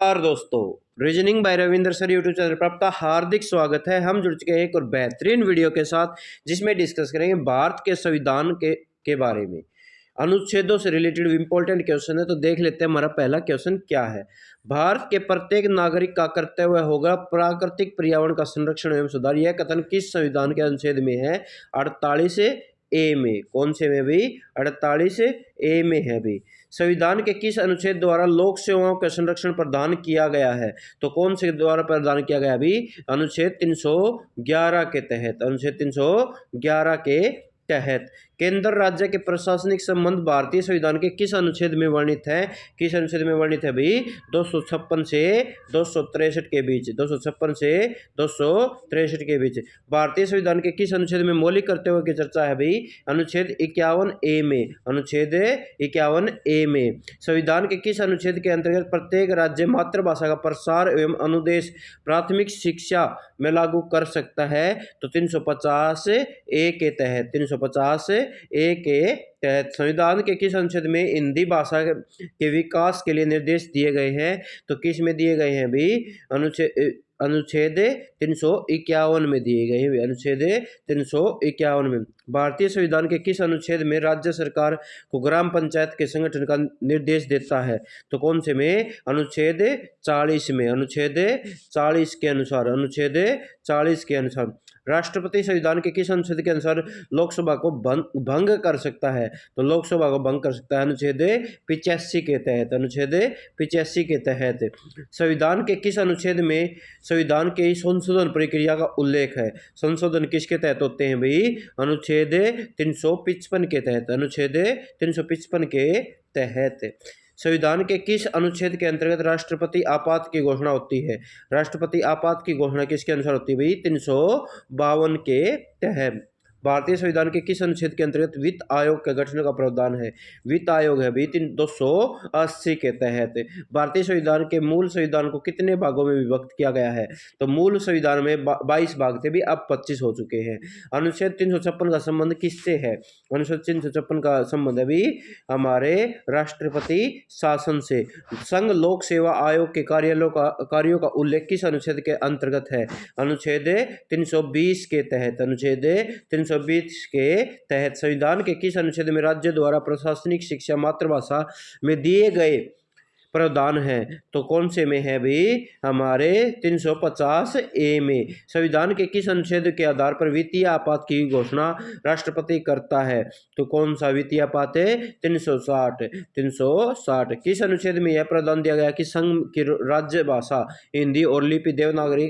नमस्कार दोस्तों, reasoning bye Ravindra sir YouTube channel पर आपका हार्दिक स्वागत है। हम जुड़ चुके हैं एक और बेहतरीन वीडियो के साथ, जिसमें डिस्कस करेंगे भारत के संविधान के बारे में। अनुच्छेदों से रिलेटेड इंपॉर्टेंट क्वेश्चन है, तो देख लेते हैं हमारा पहला क्वेश्चन क्या है। भारत के प्रत्येक नागरिक का कर्तव्य होगा प्राकृतिक पर्यावरण का संरक्षण एवं सुधार। यह कथन किस संविधान के अनुच्छेद में है? 48 ए में। कौन से में भी? 48 ए में है भी। संविधान के किस अनुच्छेद द्वारा लोक सेवाओं का संरक्षण प्रदान किया गया है? तो कौन से द्वारा प्रदान किया गया भी? अनुच्छेद 311 के तहत। अनुच्छेद 311 के तहत। केंद्र राज्य के प्रशासनिक संबंध भारतीय संविधान के किस अनुच्छेद में वर्णित है? किस अनुच्छेद में वर्णित है भी? 256 से 263 के बीच। 256 से 263 के बीच। भारतीय संविधान के किस अनुच्छेद में मौलिक कर्तव्यों की चर्चा है भी? अनुच्छेद 51 ए में। अनुच्छेद 51 ए में। संविधान के किस अनुच्छेद के अंतर्गत प्रत्येक राज्य मातृभाषा का प्रसार एवं अनुदेश प्राथमिक शिक्षा में लागू कर सकता है? तो 350 ए के तहत। 350 ए के तहत। संविधान के किस अनुच्छेद में हिंदी भाषा के विकास के लिए निर्देश दिए गए हैं? तो किस में दिए गए हैं भी? अनुच्छेद 351 में दिए गए हैं। अनुच्छेद 351 में। भारतीय संविधान के किस अनुच्छेद में राज्य सरकार को ग्राम पंचायत के संगठन का निर्देश देता है? तो कौन से में? अनुच्छेद 40 में। अनुच्छेद 40 के अनुसार। अनुच्छेद 40 के अनुसार। राष्ट्रपति संविधान के किस अनुच्छेद के अनुसार लोकसभा को भंग कर सकता है? तो लोकसभा को भंग कर सकता है अनुच्छेद 85 के तहत। अनुच्छेद 85 के तहत। संविधान के किस अनुच्छेद में संविधान के संशोधन प्रक्रिया का उल्लेख है? संशोधन किसके तहत होते हैं भाई? अनुच्छेद 355 के तहत। अनुच्छेद 355 के तहत। संविधान के किस अनुच्छेद के अंतर्गत राष्ट्रपति आपात की घोषणा होती है? राष्ट्रपति आपात की घोषणा किसके अनुसार होती है भाई? 352 के तहत। भारतीय संविधान के किस अनुच्छेद के अंतर्गत वित्त आयोग के गठन का प्रावधान है? वित्त आयोग है भी 280 के तहत। भारतीय संविधान के मूल संविधान को कितने भागों में विभक्त किया गया है? तो मूल संविधान में 22 भाग थे भी, अब 25 हो चुके हैं। अनुच्छेद 356 का संबंध किससे है? अनुच्छेद 356 का संबंध है भी हमारे राष्ट्रपति शासन से। संघ लोक सेवा आयोग के कार्यों का उल्लेख किस अनुच्छेद के अंतर्गत है? अनुच्छेद 320 के तहत। अनुच्छेद 320 के तहत। संविधान के किस अनुच्छेद में राज्य द्वारा प्रशासनिक शिक्षा मातृभाषा में दिए गए प्रावधान है? तो कौन से में है भी? हमारे 350 ए में। संविधान के किस अनुच्छेद के आधार पर वित्तीय आपात की घोषणा राष्ट्रपति करता है? तो कौन सा वित्तीय आपात है? 360। 360। किस अनुच्छेद में यह प्रावधान दिया गया कि संघ की राज्य भाषा हिंदी और लिपि देवनागरी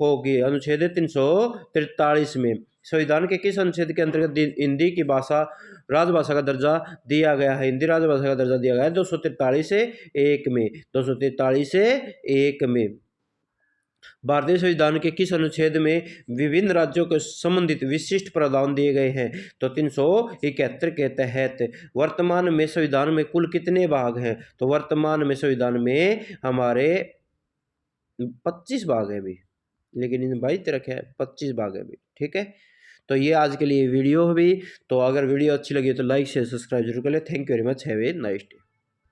होगी? अनुच्छेद 343 में। संविधान के किस अनुच्छेद के अंतर्गत हिंदी की भाषा राजभाषा का दर्जा दिया गया है? हिंदी राजभाषा का दर्जा दिया गया है 243 से 1 में। 243 से 1 में। भारतीय संविधान के किस अनुच्छेद में विभिन्न राज्यों के संबंधित विशिष्ट प्रावधान दिए गए हैं? तो 371 के तहत। वर्तमान में संविधान में कुल कितने भाग हैं? तो वर्तमान में संविधान में हमारे 25 भाग है भी, लेकिन इन 22 रखे हैं, 25 भाग है भी। ठीक है, तो ये आज के लिए वीडियो भी। तो अगर वीडियो अच्छी लगी तो लाइक शेयर सब्सक्राइब जरूर कर ले। Thank you very much. Have a nice day.